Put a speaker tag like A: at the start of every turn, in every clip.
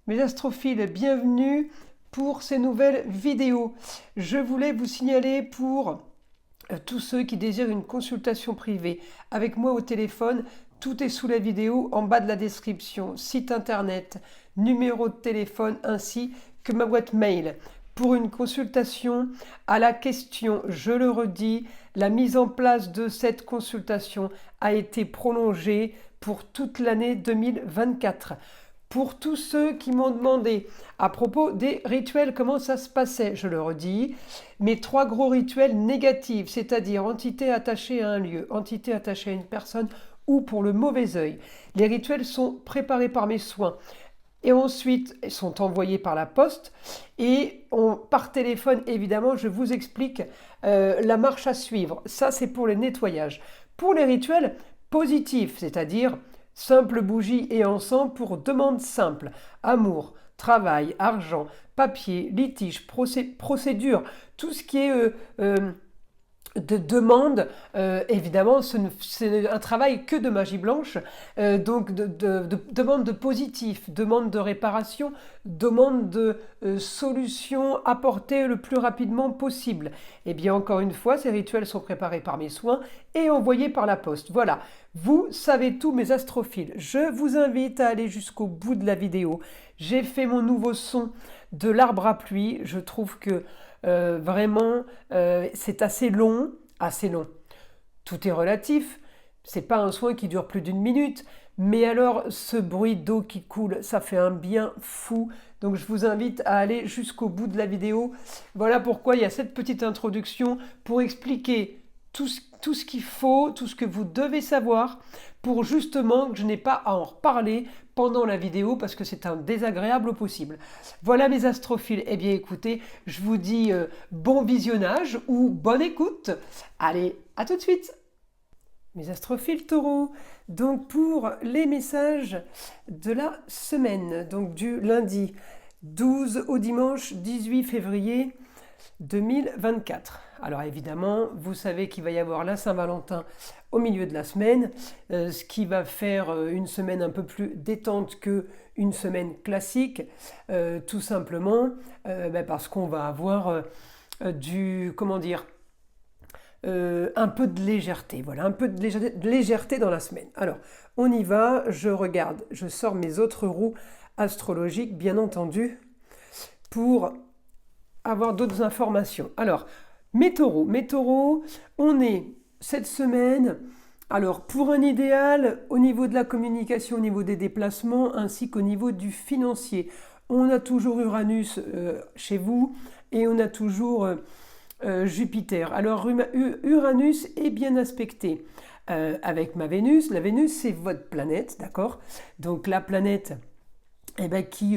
A: Mes astrophiles, bienvenue pour ces nouvelles vidéos. Je voulais vous signaler pour tous ceux qui désirent une consultation privée avec moi au téléphone, tout est sous la vidéo en bas de la description, site internet, numéro de téléphone ainsi que ma boîte mail. Pour une consultation à la question, je le redis, la mise en place de cette consultation a été prolongée pour toute l'année 2024. Pour tous ceux qui m'ont demandé à propos des rituels, comment ça se passait, je le redis, mes 3 gros rituels négatifs, c'est-à-dire entité attachée à un lieu, entité attachée à une personne ou pour le mauvais œil. Les rituels sont préparés par mes soins et ensuite sont envoyés par la poste et par téléphone, évidemment, je vous explique la marche à suivre. Ça, c'est pour le nettoyage. Pour les rituels positifs, c'est-à-dire simple bougie et encens pour demande simple, amour, travail, argent, papier, litige, procédure, tout ce qui est de demande, évidemment, c'est un travail que de magie blanche, donc de demande de positif, demande de réparation, demande de solution apportée le plus rapidement possible. Et bien encore une fois, ces rituels sont préparés par mes soins et envoyés par la poste. Voilà, vous savez tout mes astrophiles. Je vous invite à aller jusqu'au bout de la vidéo. J'ai fait mon nouveau son de l'arbre à pluie. Je trouve que vraiment, c'est assez long, assez long. Tout est relatif. C'est pas un soin qui dure plus d'1 minute, mais alors ce bruit d'eau qui coule, ça fait un bien fou. Donc je vous invite à aller jusqu'au bout de la vidéo. Voilà pourquoi il y a cette petite introduction pour expliquer tout ce qu'il faut, tout ce que vous devez savoir pour justement que je n'ai pas à en reparler pendant la vidéo parce que c'est un désagréable au possible. Voilà mes astrophiles. Eh bien écoutez, je vous dis bon visionnage ou bonne écoute. Allez, à tout de suite. Mes astrophiles taureaux, donc pour les messages de la semaine, donc du lundi 12 au dimanche 18 février 2024. Alors évidemment, vous savez qu'il va y avoir la Saint-Valentin au milieu de la semaine, ce qui va faire une semaine un peu plus détente que une semaine classique, tout simplement parce qu'on va avoir un peu de légèreté, voilà, un peu de légèreté dans la semaine. Alors, on y va, je regarde, je sors mes autres roues astrologiques, bien entendu, pour avoir d'autres informations. Alors, mes taureaux, on est cette semaine, alors pour un idéal, au niveau de la communication, au niveau des déplacements, ainsi qu'au niveau du financier. On a toujours Uranus chez vous et on a toujours Jupiter. Alors Uranus est bien aspecté avec ma Vénus. La Vénus, c'est votre planète, d'accord? Donc la planète qui...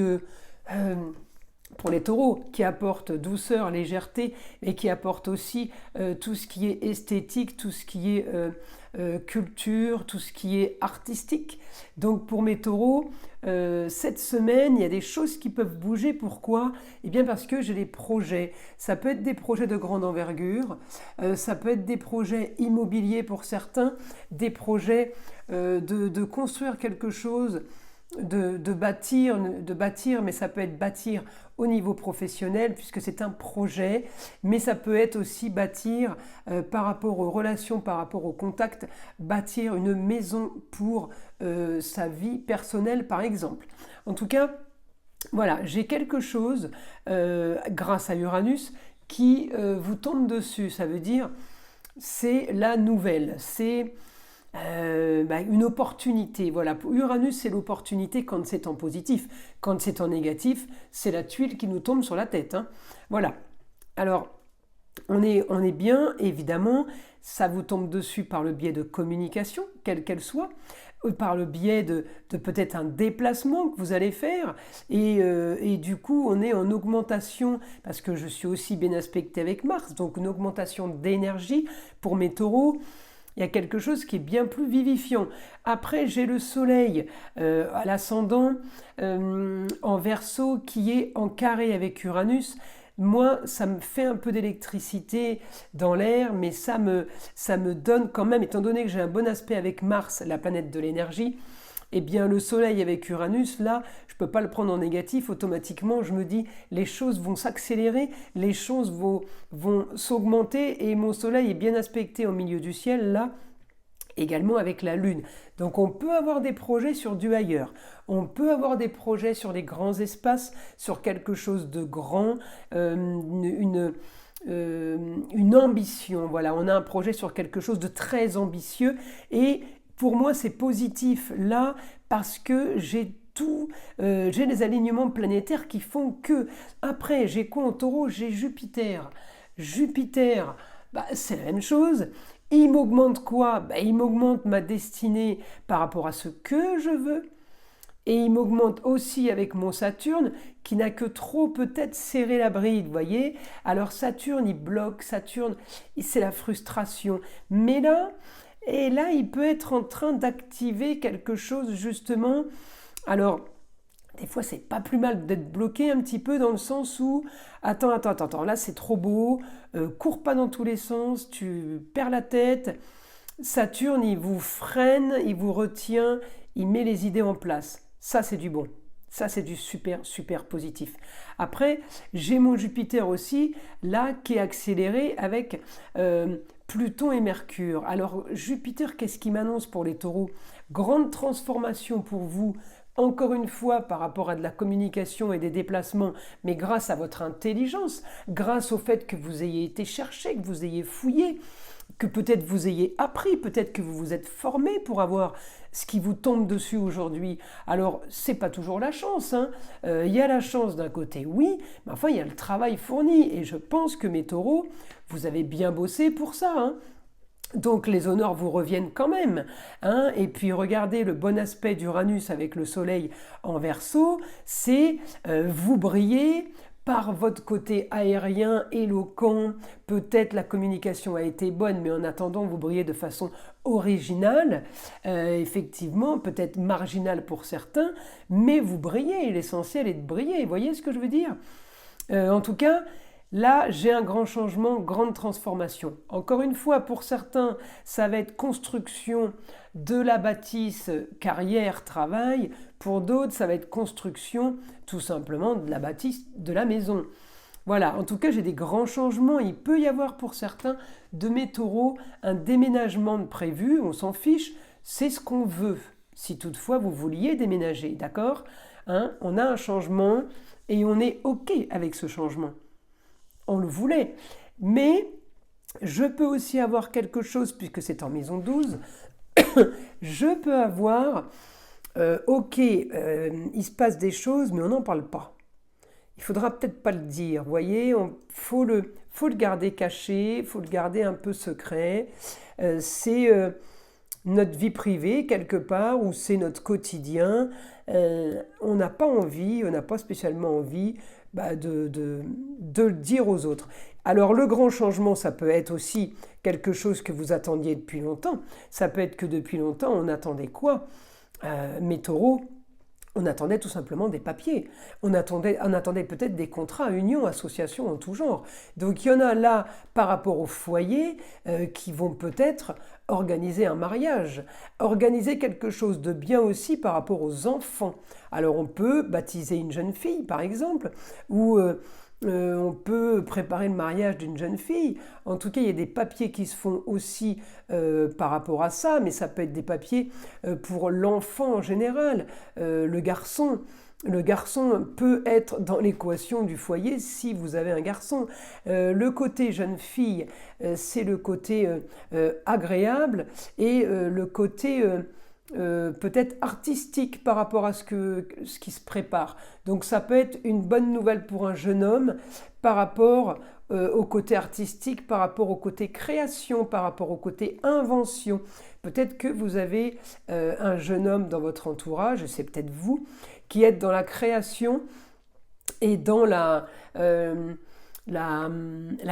A: pour les taureaux, qui apporte douceur, légèreté, et qui apporte aussi tout ce qui est esthétique, tout ce qui est culture, tout ce qui est artistique. Donc pour mes taureaux, cette semaine, il y a des choses qui peuvent bouger. Pourquoi? Eh bien parce que j'ai des projets. Ça peut être des projets de grande envergure, ça peut être des projets immobiliers pour certains, des projets de construire quelque chose, de bâtir, mais ça peut être bâtir au niveau professionnel puisque c'est un projet, mais ça peut être aussi bâtir par rapport aux relations, par rapport au contact, bâtir une maison pour sa vie personnelle par exemple. En tout cas, voilà, j'ai quelque chose grâce à Uranus qui vous tombe dessus. Ça veut dire c'est la nouvelle, c'est une opportunité. Voilà, pour Uranus, c'est l'opportunité quand c'est en positif. Quand c'est en négatif, c'est la tuile qui nous tombe sur la tête. Hein. Voilà. Alors, on est bien, évidemment, ça vous tombe dessus par le biais de communication, quelle qu'elle soit, par le biais de peut-être un déplacement que vous allez faire, et du coup, on est en augmentation, parce que je suis aussi bien aspecté avec Mars, donc une augmentation d'énergie pour mes taureaux. Il y a quelque chose qui est bien plus vivifiant. Après, j'ai le soleil à l'ascendant en Verseau qui est en carré avec Uranus. Moi, ça me fait un peu d'électricité dans l'air, mais ça me donne quand même, étant donné que j'ai un bon aspect avec Mars, la planète de l'énergie, Eh bien, le Soleil avec Uranus, là, je ne peux pas le prendre en négatif. Automatiquement, je me dis, les choses vont s'accélérer, les choses vont s'augmenter, et mon Soleil est bien aspecté au milieu du ciel, là, également avec la Lune. Donc on peut avoir des projets sur du ailleurs, on peut avoir des projets sur les grands espaces, sur quelque chose de grand, une ambition. Voilà, on a un projet sur quelque chose de très ambitieux, et pour moi c'est positif là parce que j'ai les alignements planétaires qui font que, après j'ai quoi en Taureau? J'ai Jupiter. Jupiter, c'est la même chose. Il m'augmente quoi? Il m'augmente ma destinée par rapport à ce que je veux. Et il m'augmente aussi avec mon Saturne, qui n'a que trop peut-être serré la bride, vous voyez. Alors Saturne, il bloque, Saturne, c'est la frustration. Mais là, il peut être en train d'activer quelque chose, justement. Alors, des fois, c'est pas plus mal d'être bloqué un petit peu, dans le sens où, attends, là c'est trop beau, cours pas dans tous les sens, tu perds la tête. Saturne, il vous freine, il vous retient, il met les idées en place. Ça, c'est du bon. Ça, c'est du super, super positif. Après, j'ai mon Jupiter aussi, là, qui est accéléré avec Pluton et Mercure. Alors, Jupiter, qu'est-ce qu'il m'annonce pour les taureaux? Grande transformation pour vous, encore une fois, par rapport à de la communication et des déplacements, mais grâce à votre intelligence, grâce au fait que vous ayez été chercher, que vous ayez fouillé, que peut-être vous ayez appris, peut-être que vous vous êtes formé pour avoir ce qui vous tombe dessus aujourd'hui. Alors, c'est pas toujours la chance, hein. Y a la chance d'un côté, oui, mais enfin, il y a le travail fourni, et je pense que mes taureaux, vous avez bien bossé pour ça, hein. Donc les honneurs vous reviennent quand même, hein. Et puis regardez le bon aspect d'Uranus avec le Soleil en Verseau, c'est vous brillez par votre côté aérien, éloquent. Peut-être la communication a été bonne, mais en attendant, vous brillez de façon originale, effectivement, peut-être marginale pour certains, mais vous brillez, l'essentiel est de briller, vous voyez ce que je veux dire? En tout cas, là, j'ai un grand changement, grande transformation. Encore une fois, pour certains, ça va être construction de la bâtisse, carrière, travail. Pour d'autres, ça va être construction, tout simplement, de la bâtisse de la maison. Voilà, en tout cas, j'ai des grands changements. Il peut y avoir pour certains de mes taureaux un déménagement de prévu, on s'en fiche, c'est ce qu'on veut. Si toutefois vous vouliez déménager, d'accord, hein, on a un changement et on est OK avec ce changement. On le voulait. Mais je peux aussi avoir quelque chose, puisque c'est en maison 12, je peux avoir, il se passe des choses, mais on n'en parle pas. Il faudra peut-être pas le dire, vous voyez, faut le garder caché, il faut le garder un peu secret. C'est notre vie privée quelque part, ou c'est notre quotidien. On n'a pas envie, on n'a pas spécialement envie de le dire aux autres. Alors le grand changement, ça peut être aussi quelque chose que vous attendiez depuis longtemps. Ça peut être que depuis longtemps, on attendait quoi? Mes taureaux, on attendait tout simplement des papiers. On attendait peut-être des contrats, unions, associations en tout genre. Donc il y en a là par rapport au foyer qui vont peut-être organiser un mariage, organiser quelque chose de bien aussi par rapport aux enfants. Alors on peut baptiser une jeune fille par exemple, ou on peut préparer le mariage d'une jeune fille. En tout cas, il y a des papiers qui se font aussi par rapport à ça, mais ça peut être des papiers pour l'enfant en général. Le garçon peut être dans l'équation du foyer si vous avez un garçon. Le côté jeune fille, c'est le côté agréable, et le côté peut-être artistique par rapport à ce qui se prépare. Donc ça peut être une bonne nouvelle pour un jeune homme par rapport au côté artistique, par rapport au côté création, par rapport au côté invention. Peut-être que vous avez un jeune homme dans votre entourage, c'est peut-être vous, qui êtes dans la création et dans la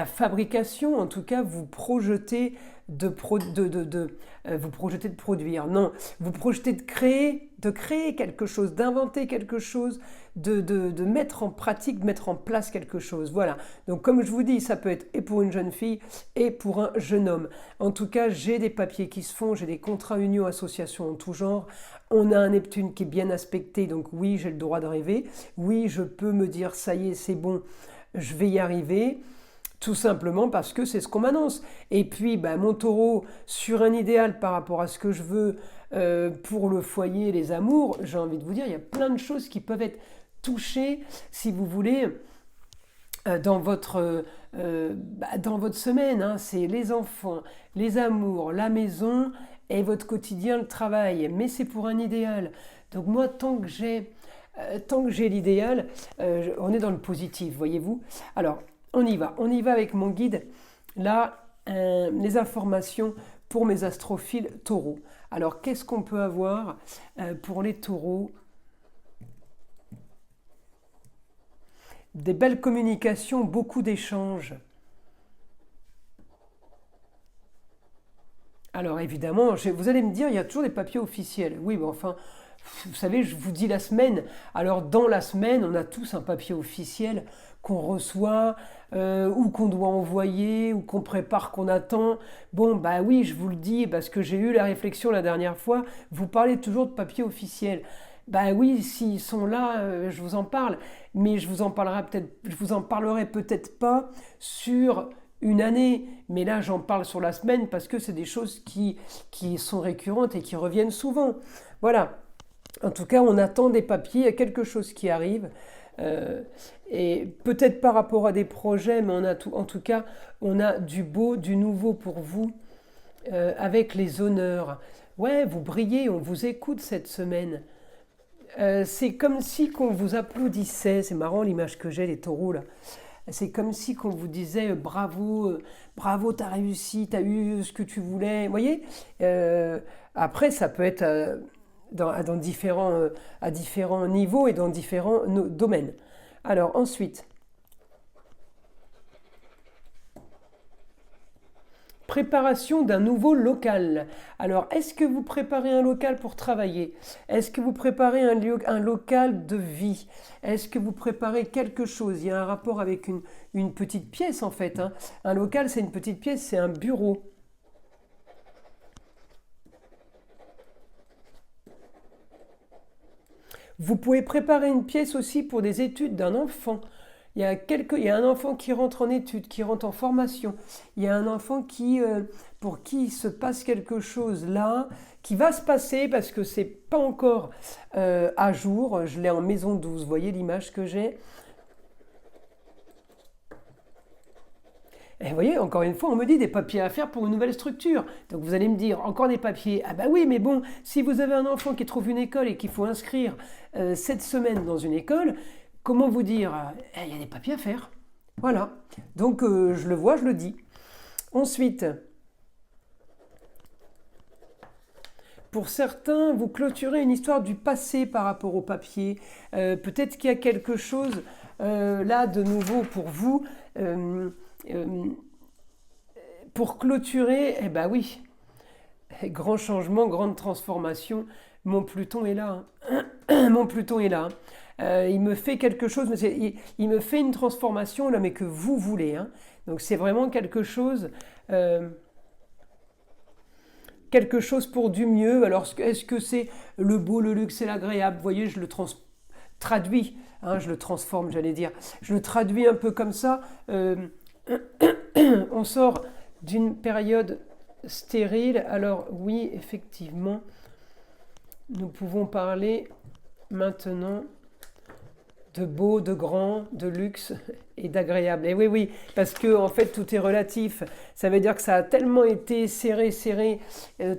A: fabrication. En tout cas, vous projetez vous projetez de produire. Non, vous projetez de créer quelque chose, d'inventer quelque chose, de mettre en pratique, de mettre en place quelque chose. Voilà. Donc comme je vous dis, ça peut être et pour une jeune fille et pour un jeune homme. En tout cas, j'ai des papiers qui se font, j'ai des contrats union association en tout genre. On a un Neptune qui est bien aspecté, donc oui, j'ai le droit de rêver. Oui, je peux me dire, ça y est, c'est bon, je vais y arriver. Tout simplement parce que c'est ce qu'on m'annonce. Et puis, mon taureau, sur un idéal par rapport à ce que je veux pour le foyer, les amours, j'ai envie de vous dire, il y a plein de choses qui peuvent être touchées, si vous voulez, dans votre semaine. Hein. C'est les enfants, les amours, la maison et votre quotidien, le travail. Mais c'est pour un idéal. Donc moi, tant que j'ai l'idéal, on est dans le positif, voyez-vous. Alors, on y va avec mon guide. Là, les informations pour mes astrophiles taureaux. Alors, qu'est-ce qu'on peut avoir pour les taureaux? Des belles communications, beaucoup d'échanges. Alors, évidemment, vous allez me dire, il y a toujours des papiers officiels. Oui, mais enfin, vous savez, je vous dis la semaine. Alors, dans la semaine, on a tous un papier officiel qu'on reçoit, ou qu'on doit envoyer, ou qu'on prépare, qu'on attend. Bon, oui, je vous le dis, parce que j'ai eu la réflexion la dernière fois, vous parlez toujours de papier officiel. Oui, s'ils sont là, je vous en parle, mais je vous en parlerai peut-être pas sur une année, mais là j'en parle sur la semaine parce que c'est des choses qui sont récurrentes et qui reviennent souvent. Voilà. En tout cas, on attend des papiers, il y a quelque chose qui arrive. Et peut-être par rapport à des projets, mais en tout cas, on a du beau, du nouveau pour vous, avec les honneurs. Ouais, vous brillez, on vous écoute cette semaine. C'est comme si qu'on vous applaudissait. C'est marrant l'image que j'ai, les taureaux là. C'est comme si qu'on vous disait bravo, bravo, t'as réussi, t'as eu ce que tu voulais. Vous voyez. Après, ça peut être à différents niveaux et dans différents domaines. Alors ensuite, préparation d'un nouveau local. Alors, est-ce que vous préparez un local pour travailler? Est-ce que vous préparez un local de vie? Est-ce que vous préparez quelque chose? Il y a un rapport avec une petite pièce en fait. Hein. Un local, c'est une petite pièce, c'est un bureau. Vous pouvez préparer une pièce aussi pour des études d'un enfant. Il y a un enfant qui rentre en études, qui rentre en formation. Il y a un enfant pour qui il se passe quelque chose là, qui va se passer parce que c'est pas encore à jour. Je l'ai en maison 12, vous voyez l'image que j'ai. Et vous voyez, encore une fois, on me dit des papiers à faire pour une nouvelle structure. Donc vous allez me dire, encore des papiers. Ah oui, mais bon, si vous avez un enfant qui trouve une école et qu'il faut inscrire cette semaine dans une école, comment vous dire? Il y a des papiers à faire. Voilà. Donc je le vois, je le dis. Ensuite, pour certains, vous clôturez une histoire du passé par rapport au papier. Peut-être qu'il y a quelque chose là de nouveau pour vous. Pour clôturer, oui, grand changement, grande transformation. Mon Pluton est là. Hein. Mon Pluton est là. Il me fait quelque chose, mais il me fait une transformation là, mais que vous voulez. Hein. Donc c'est vraiment quelque chose pour du mieux. Alors est-ce que c'est le beau, le luxe et l'agréable? Vous voyez, je le traduis, hein, je le transforme, j'allais dire. Je le traduis un peu comme ça. On sort d'une période stérile. Alors oui, effectivement, nous pouvons parler maintenant de beau, de grand, de luxe et d'agréable. Et oui, parce que en fait tout est relatif. Ça veut dire que ça a tellement été serré,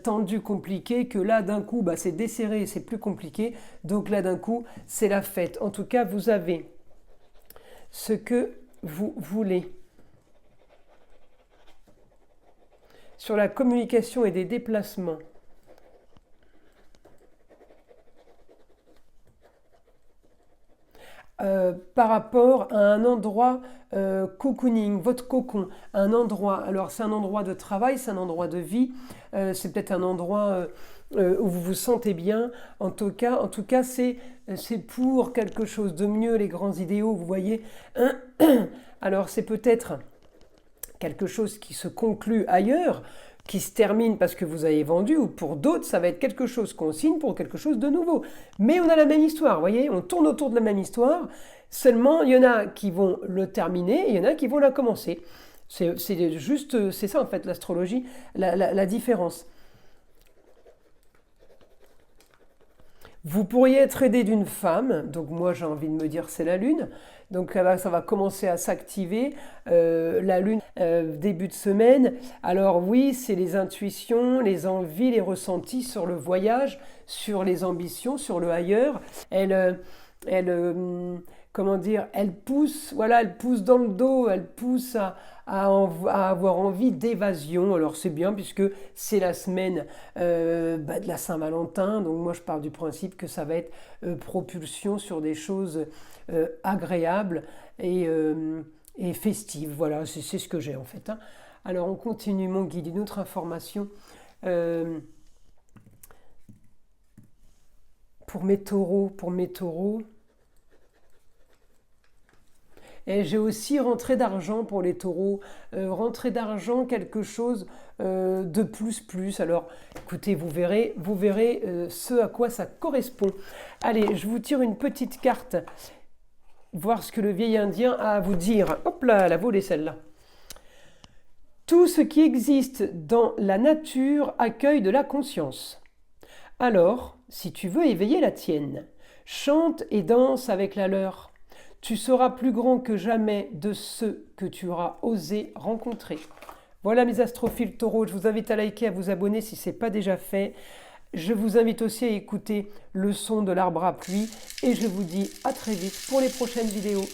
A: tendu, compliqué, que là d'un coup, c'est desserré, c'est plus compliqué. Donc là d'un coup, c'est la fête. En tout cas, vous avez ce que vous voulez. Sur la communication et des déplacements. par rapport à un endroit cocooning, votre cocon, un endroit. Alors c'est un endroit de travail, c'est un endroit de vie, c'est peut-être un endroit où vous vous sentez bien. En tout cas c'est pour quelque chose de mieux, les grands idéaux, vous voyez. Alors c'est peut-être quelque chose qui se conclut ailleurs, qui se termine parce que vous avez vendu, ou pour d'autres, ça va être quelque chose qu'on signe pour quelque chose de nouveau. Mais on a la même histoire, vous voyez, on tourne autour de la même histoire, seulement il y en a qui vont le terminer et il y en a qui vont la commencer. C'est ça en fait l'astrologie, la différence. Vous pourriez être aidé d'une femme, donc moi j'ai envie de me dire c'est la lune, donc ça va commencer à s'activer, la lune début de semaine. Alors oui, c'est les intuitions, les envies, les ressentis sur le voyage, sur les ambitions, sur le ailleurs. Comment dire, elle pousse, voilà, elle pousse dans le dos, elle pousse à avoir envie d'évasion. Alors c'est bien puisque c'est la semaine de la Saint-Valentin, donc moi je pars du principe que ça va être propulsion sur des choses agréables et festives. Voilà, c'est ce que j'ai en fait. Hein. Alors on continue mon guide, une autre information. Pour mes taureaux. Et j'ai aussi rentrée d'argent pour les taureaux. Rentrée d'argent, quelque chose de plus. Alors, écoutez, vous verrez ce à quoi ça correspond. Allez, je vous tire une petite carte, voir ce que le vieil indien a à vous dire. Hop là, elle a volé celle-là. Tout ce qui existe dans la nature accueille de la conscience. Alors, si tu veux éveiller la tienne, chante et danse avec la leur. Tu seras plus grand que jamais de ceux que tu auras osé rencontrer. Voilà mes astrophiles taureaux, je vous invite à liker, à vous abonner si ce n'est pas déjà fait. Je vous invite aussi à écouter le son de l'arbre à pluie et je vous dis à très vite pour les prochaines vidéos.